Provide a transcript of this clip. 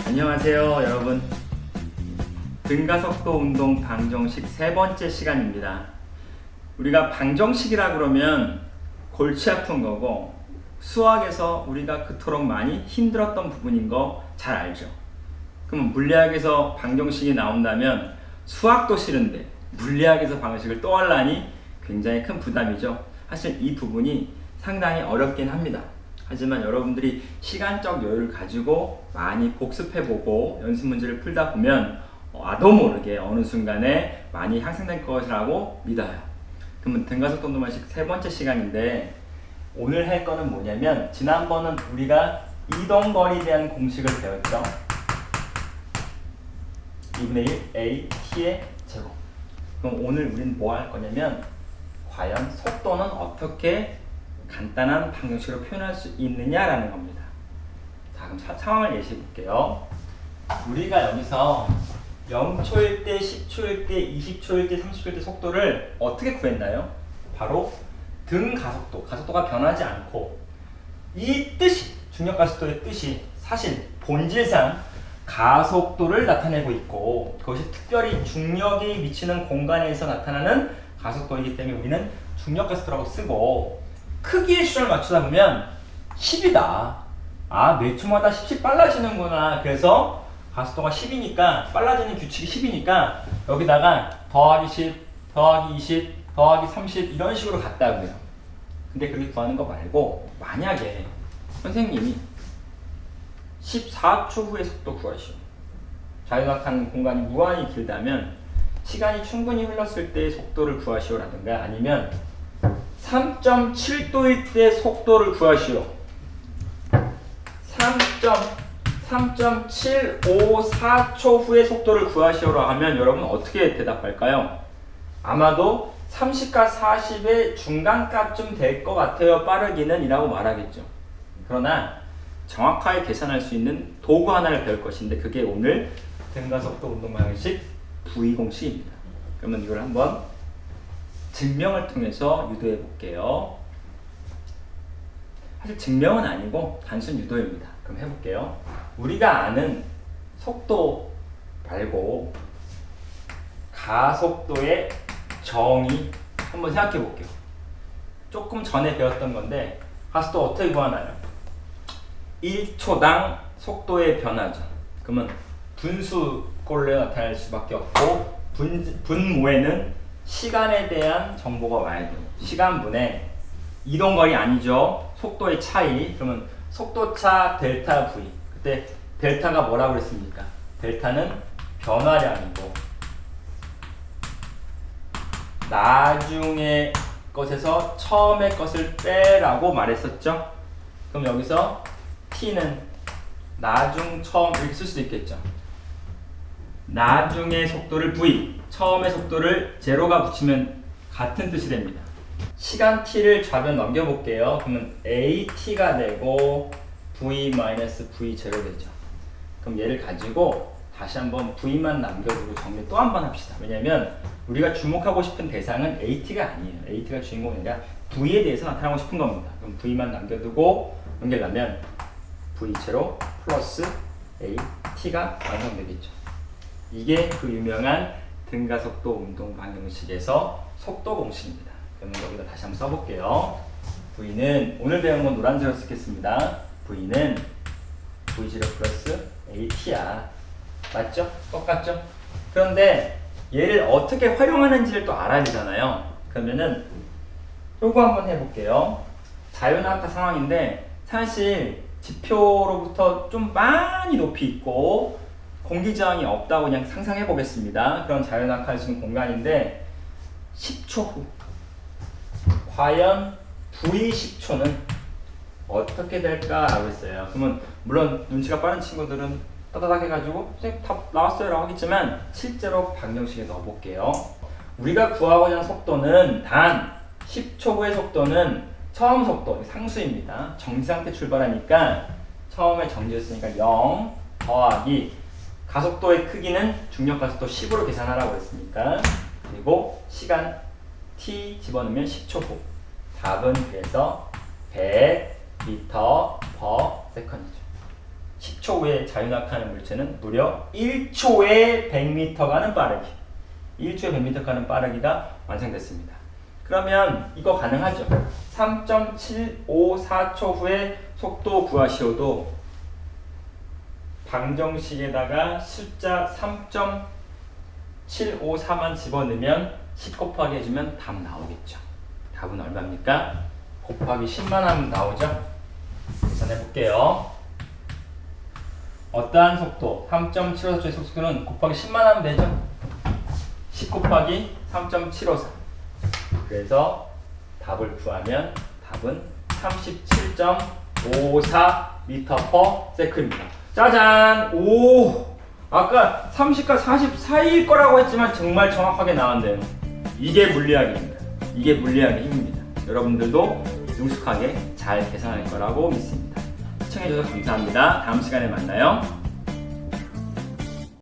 안녕하세요 여러분. 등가속도 운동 방정식 세 번째 시간입니다. 우리가 방정식이라 그러면 골치 아픈 거고 수학에서 우리가 그토록 많이 힘들었던 부분인 거 잘 알죠. 그럼 물리학에서 방정식이 나온다면 수학도 싫은데 물리학에서 방정식을 또 하려니 굉장히 큰 부담이죠. 사실 이 부분이 상당히 어렵긴 합니다. 하지만 여러분들이 시간적 여유를 가지고 많이 복습해보고 연습 문제를 풀다 보면 나도 모르게 어느 순간에 많이 향상될 것이라고 믿어요. 그러면 등가속도 운동 방식 세 번째 시간인데 오늘 할 거는 뭐냐면 지난번은 우리가 이동거리에 대한 공식을 배웠죠. 2분의 1 a t의 제곱. 그럼 오늘 우리는 뭐 할 거냐면 과연 속도는 어떻게 간단한 방정식으로 표현할 수 있느냐라는 겁니다. 자, 그럼 상황을 예시해 볼게요. 우리가 여기서 0초일 때, 10초일 때, 20초일 때, 30초일 때 속도를 어떻게 구했나요? 바로 등가속도, 가속도가 변하지 않고 이 뜻이, 중력가속도의 뜻이 사실 본질상 가속도를 나타내고 있고 그것이 특별히 중력이 미치는 공간에서 나타나는 가속도이기 때문에 우리는 중력가속도라고 쓰고 크기의 수를 맞추다 보면 10이다. 몇 초마다 10씩 빨라지는구나. 그래서 가속도가 10이니까 빨라지는 규칙이 10이니까 여기다가 더하기 10, 더하기 20, 더하기 30 이런 식으로 갔다고요. 근데 그렇게 구하는 거 말고 만약에 선생님이 14초 후에 속도 구하시오. 자유낙한 공간이 무한히 길다면 시간이 충분히 흘렀을 때의 속도를 구하시오라든가 아니면 3.7도일 때 속도를 구하시오. 3.754초 후에 속도를 구하시오라 하면 여러분 어떻게 대답할까요? 아마도 30과 40의 중간값쯤 될 것 같아요. 빠르기는 이라고 말하겠죠. 그러나 정확하게 계산할 수 있는 도구 하나를 배울 것인데 그게 오늘 등가속도 운동 방식 V 공식입니다. 그러면 이걸 한번 증명을 통해서 유도해 볼게요. 사실 증명은 아니고 단순 유도입니다. 그럼 해볼게요. 우리가 아는 속도 말고 가속도의 정의 한번 생각해 볼게요. 조금 전에 배웠던 건데 가속도 어떻게 구하나요? 1초당 속도의 변화죠. 그러면 분수꼴로 나타날 수밖에 없고 분모에는 시간에 대한 정보가 와야 돼요. 시간분의 이동거리 아니죠. 속도의 차이. 그러면 속도차 델타 V. 그때 델타가 뭐라고 그랬습니까? 델타는 변화량이고 나중의 것에서 처음의 것을 빼라고 말했었죠. 그럼 여기서 T는 나중, 처음 이렇게 쓸 수도 있겠죠. 나중의 속도를 V, 처음의 속도를 제로가 붙이면 같은 뜻이 됩니다. 시간 t를 좌변 넘겨볼게요. 그러면 at가 되고 v-v 제로 되죠. 그럼 얘를 가지고 다시 한번 v만 남겨두고 정리 또 한 번 합시다. 왜냐면 우리가 주목하고 싶은 대상은 at가 아니에요. at가 주인공이 아니라 v에 대해서 나타나고 싶은 겁니다. 그럼 v만 남겨두고 연결하면 v 제로 플러스 at가 완성되겠죠. 이게 그 유명한 등가속도 운동 방정식에서 속도 공식입니다. 그러면 여기다 다시 한번 써볼게요. V는 오늘 배운 건 노란색으로 쓰겠습니다. V는 V0 플러스 AT야. 맞죠? 똑같죠? 그런데 얘를 어떻게 활용하는지를 또 알아야 되잖아요. 그러면은 요거 한번 해볼게요. 자유낙하 상황인데 사실 지표로부터 좀 많이 높이 있고 공기저항이 없다고 그냥 상상해 보겠습니다. 그런 자유낙하할 수 있는 공간인데 10초 후 과연 V10초는 어떻게 될까라고 했어요. 그러면 물론 눈치가 빠른 친구들은 따다닥 해가지고 선생님 다 나왔어요 라고 하겠지만 실제로 방정식에 넣어볼게요. 우리가 구하고자 하는 속도는 단 10초 후의 속도는 처음 속도 상수입니다. 정지상태 출발하니까 처음에 정지였으니까 0 더하기 가속도의 크기는 중력가속도 10으로 계산하라고 했으니까 그리고 시간 t 집어넣으면 10초 후 답은 그래서 100m/s이죠. 10초 후에 자유낙하하는 물체는 무려 1초에 100m 가는 빠르기. 1초에 100m 가는 빠르기가 완성됐습니다. 그러면 이거 가능하죠? 3.754초 후에 속도 구하시오도 방정식에다가 숫자 3.754만 집어넣으면 10 곱하기 해주면 답 나오겠죠. 답은 얼마입니까? 곱하기 10만 하면 나오죠? 계산해 볼게요. 어떠한 속도 3.754초의 속도는 곱하기 10만 하면 되죠? 10 곱하기 3.754. 그래서 답을 구하면 답은 37.54m/s입니다. 짜잔! 오! 아까 30과 40 사이일 거라고 했지만 정말 정확하게 나왔네요. 이게 물리학입니다. 이게 물리학의 힘입니다. 여러분들도 능숙하게 잘 계산할 거라고 믿습니다. 시청해주셔서 감사합니다. 다음 시간에 만나요.